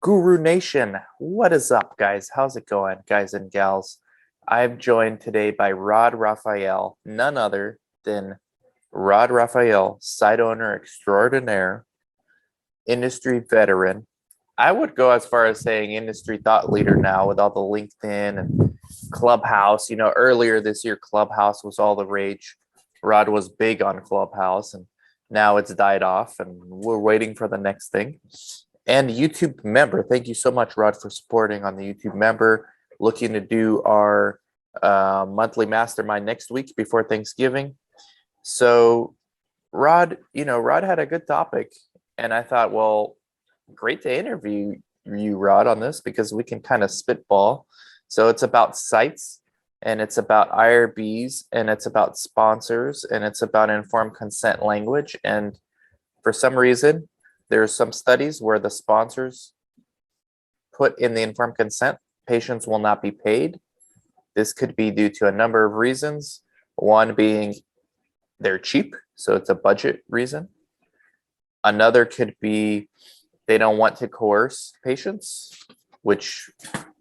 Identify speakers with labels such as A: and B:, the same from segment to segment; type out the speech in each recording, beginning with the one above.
A: Guru Nation, what is up, guys? How's it going, guys and gals? I'm joined today by Rod Raphael, none other than Rod Raphael, site owner extraordinaire, industry veteran. I would go as far as saying industry thought leader now with all the LinkedIn and Clubhouse. You know, earlier this year, Clubhouse was all the rage. Rod was big on Clubhouse, and now it's died off, and we're waiting for the next thing. And YouTube member. Thank you so much, Rod, for supporting on the YouTube member. Looking to do our monthly mastermind next week before Thanksgiving. So, Rod, Rod had a good topic, and I thought, well, great to interview you, Rod, on this because we can kind of spitball. So it's about sites, and it's about IRBs, and it's about sponsors, and it's about informed consent language. And for some reason, there are some studies where the sponsors put in the informed consent, patients will not be paid. This could be due to a number of reasons. One being they're cheap, so it's a budget reason. Another could be they don't want to coerce patients, which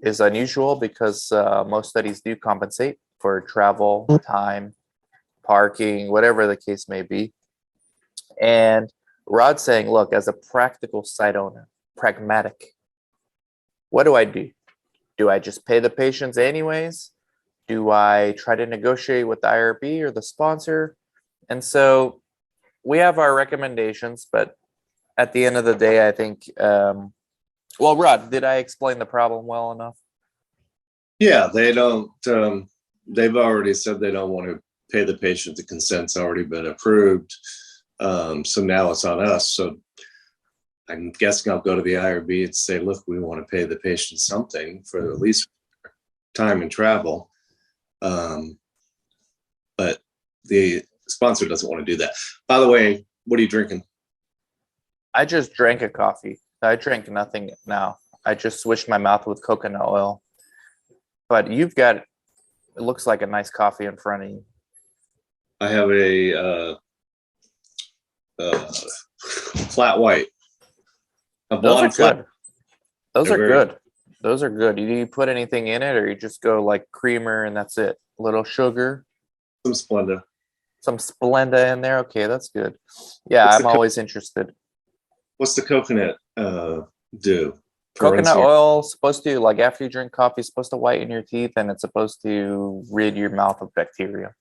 A: is unusual because most studies do compensate for travel, time, parking, whatever the case may be. And Rod's saying, look, as a practical site owner, pragmatic, what do I do? Do I just pay the patients anyways? Do I try to negotiate with the IRB or the sponsor? And so we have our recommendations, but at the end of the day, I think, well, Rod, did I explain the problem well enough?
B: Yeah, they don't, they've already said they don't want to pay the patient. The consent's already been approved. So now it's on us. So I'm guessing I'll go to the IRB and say, look, we want to pay the patient something for at least time and travel. But the sponsor doesn't want to do that. By the way, what are you drinking?
A: I just drank a coffee. I drink nothing now. I just swished my mouth with coconut oil. But you've got, it looks like a nice coffee in front of you.
B: I have a flat white.
A: Those are good. Those are good. Those are good. Do you put anything in it, or you just go like creamer and that's it? A little sugar?
B: Some Splenda.
A: Some Splenda in there? Okay, that's good. Yeah, I'm always interested.
B: What's the coconut do?
A: Coconut oil supposed to, like after you drink coffee, supposed to whiten your teeth, and it's supposed to rid your mouth of bacteria.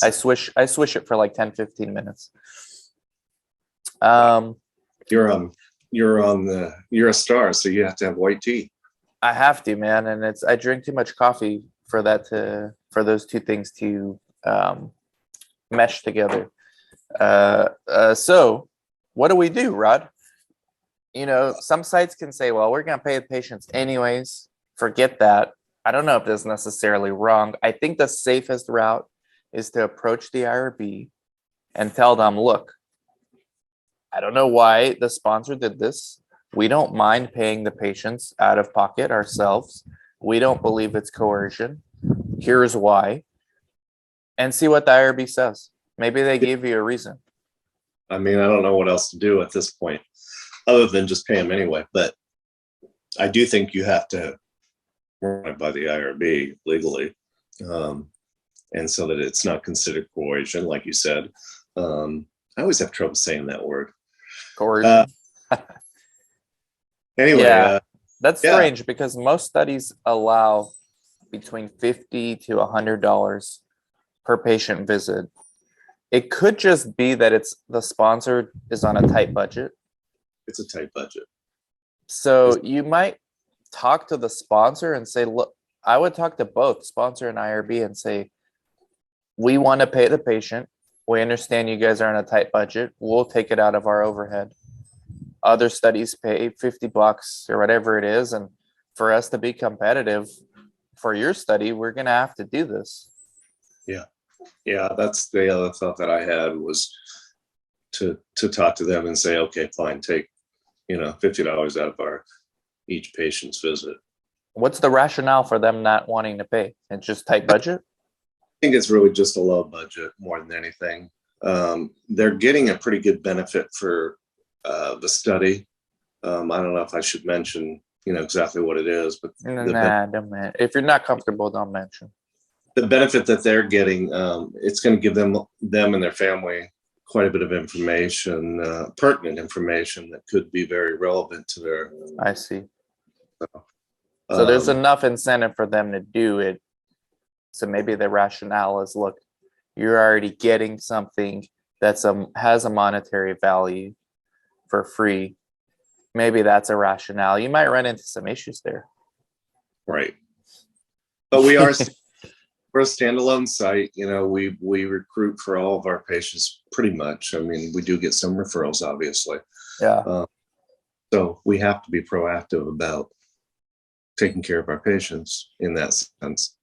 A: I swish it for like 10-15 minutes.
B: You're a star, so you have to have white tea.
A: I have to, man, and I drink too much coffee for those two things to mesh together. So what do we do, Rod? You know, some sites can say, well, we're going to pay the patients anyways. Forget that. I don't know if that's necessarily wrong. I think the safest route is to approach the IRB and tell them, look, I don't know why the sponsor did this. We don't mind paying the patients out of pocket ourselves. We don't believe it's coercion. Here's why. And see what the IRB says. Maybe they give you a reason.
B: I mean, I don't know what else to do at this point other than just pay them anyway. But I do think you have to run it by the IRB legally. And so that it's not considered coercion, like you said. I always have trouble saying that word.
A: Coercion.
B: Anyway,
A: yeah, that's strange because most studies allow between $50 to $100 per patient visit. It could just be that it's the sponsor is on a tight budget.
B: It's a tight budget.
A: So you might talk to the sponsor and say, look, I would talk to both sponsor and IRB and say, we want to pay the patient. We understand you guys are on a tight budget. We'll take it out of our overhead. Other studies pay $50 or whatever it is. And for us to be competitive for your study, we're going to have to do this.
B: Yeah. Yeah. That's the other thought that I had was to talk to them and say, okay, fine, take, $50 out of our each patient's visit.
A: What's the rationale for them not wanting to pay? It's just tight budget?
B: I think it's really just a low budget more than anything. They're getting a pretty good benefit for the study. I don't know if I should mention, exactly what it is, but
A: Nah, don't man. If you're not comfortable, don't mention.
B: the benefit that they're getting, it's going to give them and their family quite a bit of information, pertinent information that could be very relevant to their.
A: I see. So there's
B: Um,
A: enough incentive for them to do it. So maybe the rationale is, look, you're already getting something that's has a monetary value for free. Maybe that's a rationale. You might run into some issues there.
B: right. But we're a standalone site. We recruit for all of our patients pretty much. I mean, we do get some referrals, obviously.
A: Yeah.
B: So we have to be proactive about taking care of our patients in that sense.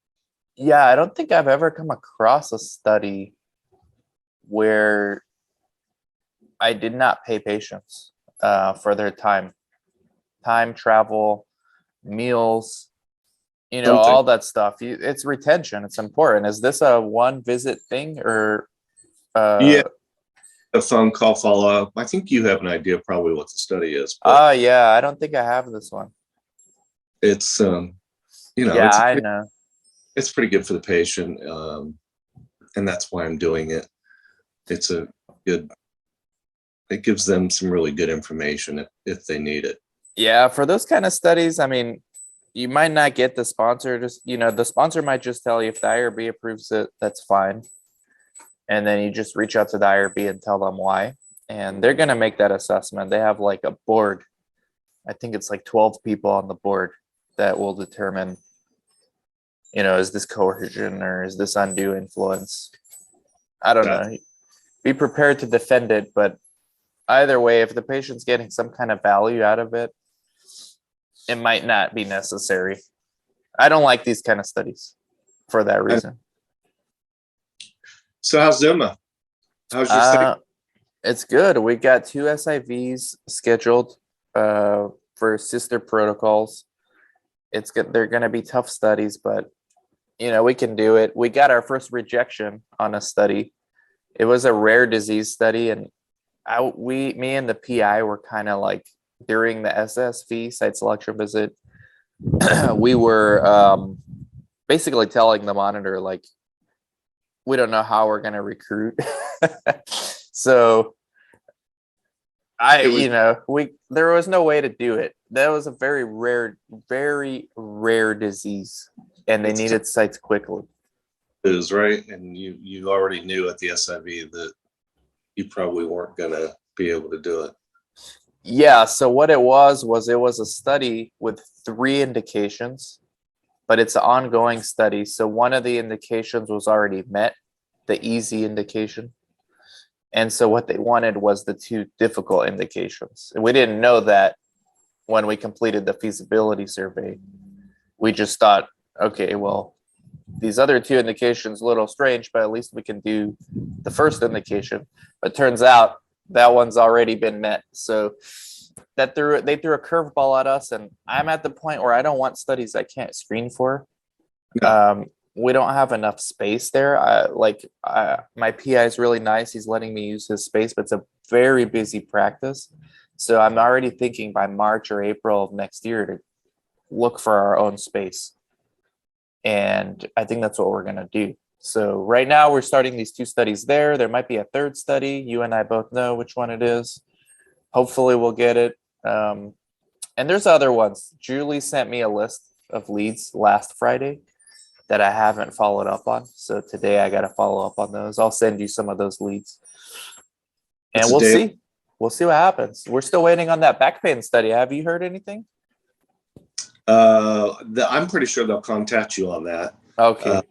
A: Yeah, I don't think I've ever come across a study where I did not pay patients for their time, travel, meals,
B: Something.
A: all that stuff. It's retention. It's important. Is this a one visit thing or?
B: Yeah, a phone call follow up. I think you have an idea probably what the study is, but
A: Yeah, I don't think I have this one.
B: it's
A: Yeah, I know.
B: it's pretty good for the patient, and that's why I'm doing it. It's a good. It gives them some really good information if they need it.
A: Yeah, for those kind of studies, I mean, you might not get the sponsor. Just the sponsor might just tell you if the IRB approves it, that's fine, and then you just reach out to the IRB and tell them why, and they're gonna make that assessment. They have like a board. I think it's like 12 people on the board that will determine, is this coercion or is this undue influence? I don't know. Be prepared to defend it, but either way, if the patient's getting some kind of value out of it, it might not be necessary. I don't like these kind of studies for that reason.
B: So how's Zuma? How's your site?
A: It's good. We got 2 SIVs scheduled for sister protocols. It's good. They're going to be tough studies, but we can do it. We got our first rejection on a study. It was a rare disease study, and me and the PI were kind of like, during the SSV site selection visit, we were basically telling the monitor, like, we don't know how we're going to recruit. So there was no way to do it. That was a very rare disease, and they needed sites quickly.
B: Is right, and you already knew at the SIV that you probably weren't going to be able to do it.
A: Yeah, so what it was a study with 3 indications, but it's an ongoing study. So one of the indications was already met, the easy indication. And so what they wanted was the 2 difficult indications. And we didn't know that when we completed the feasibility survey. We just thought, okay, well, these other 2 indications a little strange, but at least we can do the first indication. But turns out that one's already been met. So they threw a curveball at us, and I'm at the point where I don't want studies I can't screen for. No. We don't have enough space there. My PI is really nice. He's letting me use his space, but it's a very busy practice. So I'm already thinking by March or April of next year to look for our own space. And I think that's what we're going to do. So right now we're starting these 2 studies there. There might be a 3rd study. You and I both know which one it is. Hopefully we'll get it. And there's other ones. Julie sent me a list of leads last Friday that I haven't followed up on. So today I got to follow up on those. I'll send you some of those leads. And we'll see. We'll see what happens. We're still waiting on that back pain study. Have you heard anything?
B: I'm pretty sure they'll contact you on that.
A: Okay.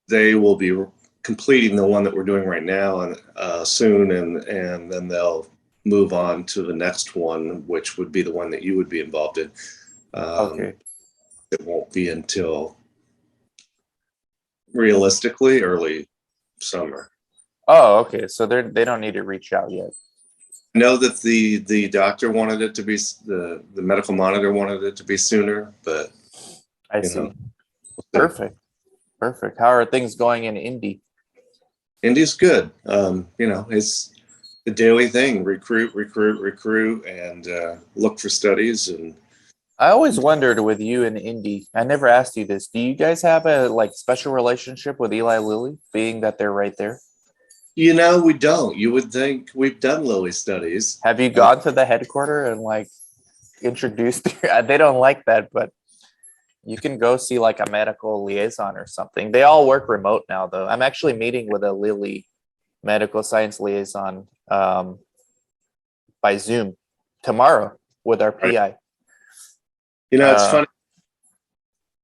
B: They will be completing the one that we're doing right now and soon, and then they'll move on to the next one, which would be the one that you would be involved in.
A: Okay.
B: It won't be until realistically early summer.
A: Oh, okay. So they don't need to reach out yet.
B: I know that the doctor wanted it to be, the medical monitor wanted it to be sooner, but
A: I see. Perfect. How are things going in Indy?
B: Indy's good. It's the daily thing: recruit, and look for studies. And
A: I always wondered with you and Indy, I never asked you this. Do you guys have a like special relationship with Eli Lilly, being that they're right there?
B: we don't. You would think we've done Lilly studies.
A: Have you gone to the headquarter and like introduced? They don't like that, but you can go see like a medical liaison or something. They all work remote now, though. I'm actually meeting with a Lilly medical science liaison by Zoom tomorrow with our PI.
B: It's funny.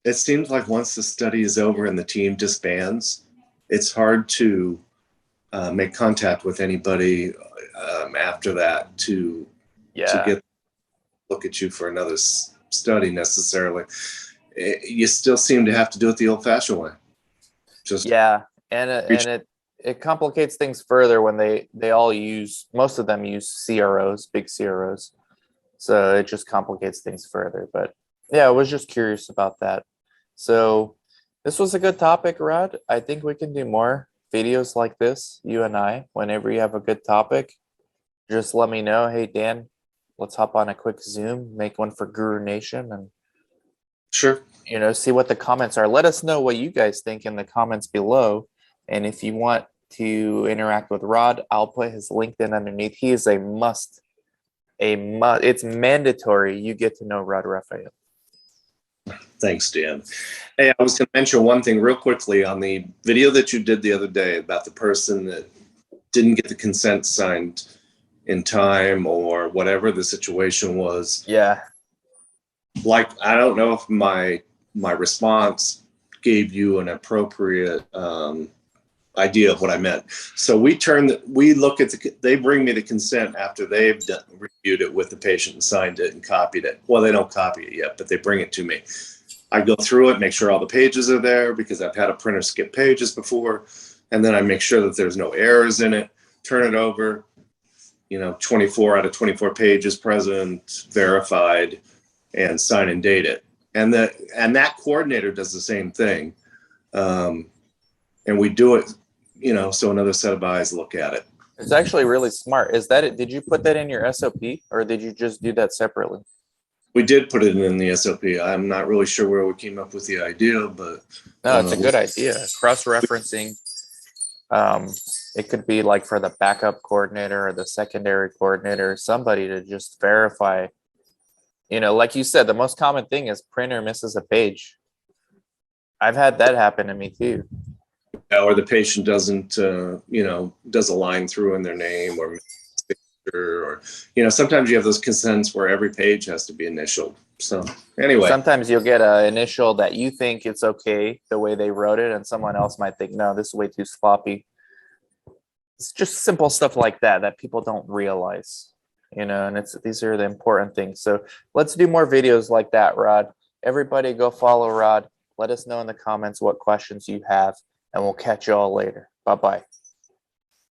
B: It seems like once the study is over and the team disbands, it's hard to make contact with anybody after that to get look at you for another study necessarily. You still seem to have to do it the old-fashioned way.
A: And it complicates things further when they all use, most of them use CROs, big CROs. So it just complicates things further. But yeah, I was just curious about that. So this was a good topic, Rod. I think we can do more videos like this, you and I. Whenever you have a good topic, just let me know. Hey, Dan, let's hop on a quick Zoom, make one for Guru Nation, and
B: sure,
A: see what the comments are. Let us know what you guys think in the comments below. And if you want to interact with Rod, I'll put his LinkedIn underneath. He is a must. It's mandatory you get to know Rod Raphael.
B: Thanks, Dan. Hey, I was going to mention one thing real quickly on the video that you did the other day about the person that didn't get the consent signed in time or whatever the situation was.
A: Yeah.
B: Like, I don't know if my response gave you an appropriate idea of what I meant. So they bring me the consent after they've reviewed it with the patient and signed it and copied it. Well, they don't copy it yet, but they bring it to me. I go through it, make sure all the pages are there because I've had a printer skip pages before. And then I make sure that there's no errors in it, turn it over, 24 out of 24 pages present, verified, and sign and date it. And that coordinator does the same thing. And we do it, so another set of eyes look at it.
A: It's actually really smart. Is that it? Did you put that in your SOP or did you just do that separately?
B: We did put it in the SOP. I'm not really sure where we came up with the idea, but
A: no, it's a good idea. Cross-referencing. It could be like for the backup coordinator or the secondary coordinator, somebody to just verify. Like you said, the most common thing is printer misses a page. I've had that happen to me too.
B: Or the patient doesn't, does a line through in their name or sometimes you have those consents where every page has to be initialed. So anyway.
A: Sometimes you'll get an initial that you think it's okay the way they wrote it, and someone else might think, no, this is way too sloppy. It's just simple stuff like that people don't realize, and these are the important things. So let's do more videos like that, Rod. Everybody go follow Rod. Let us know in the comments what questions you have, and we'll catch you all later. Bye-bye.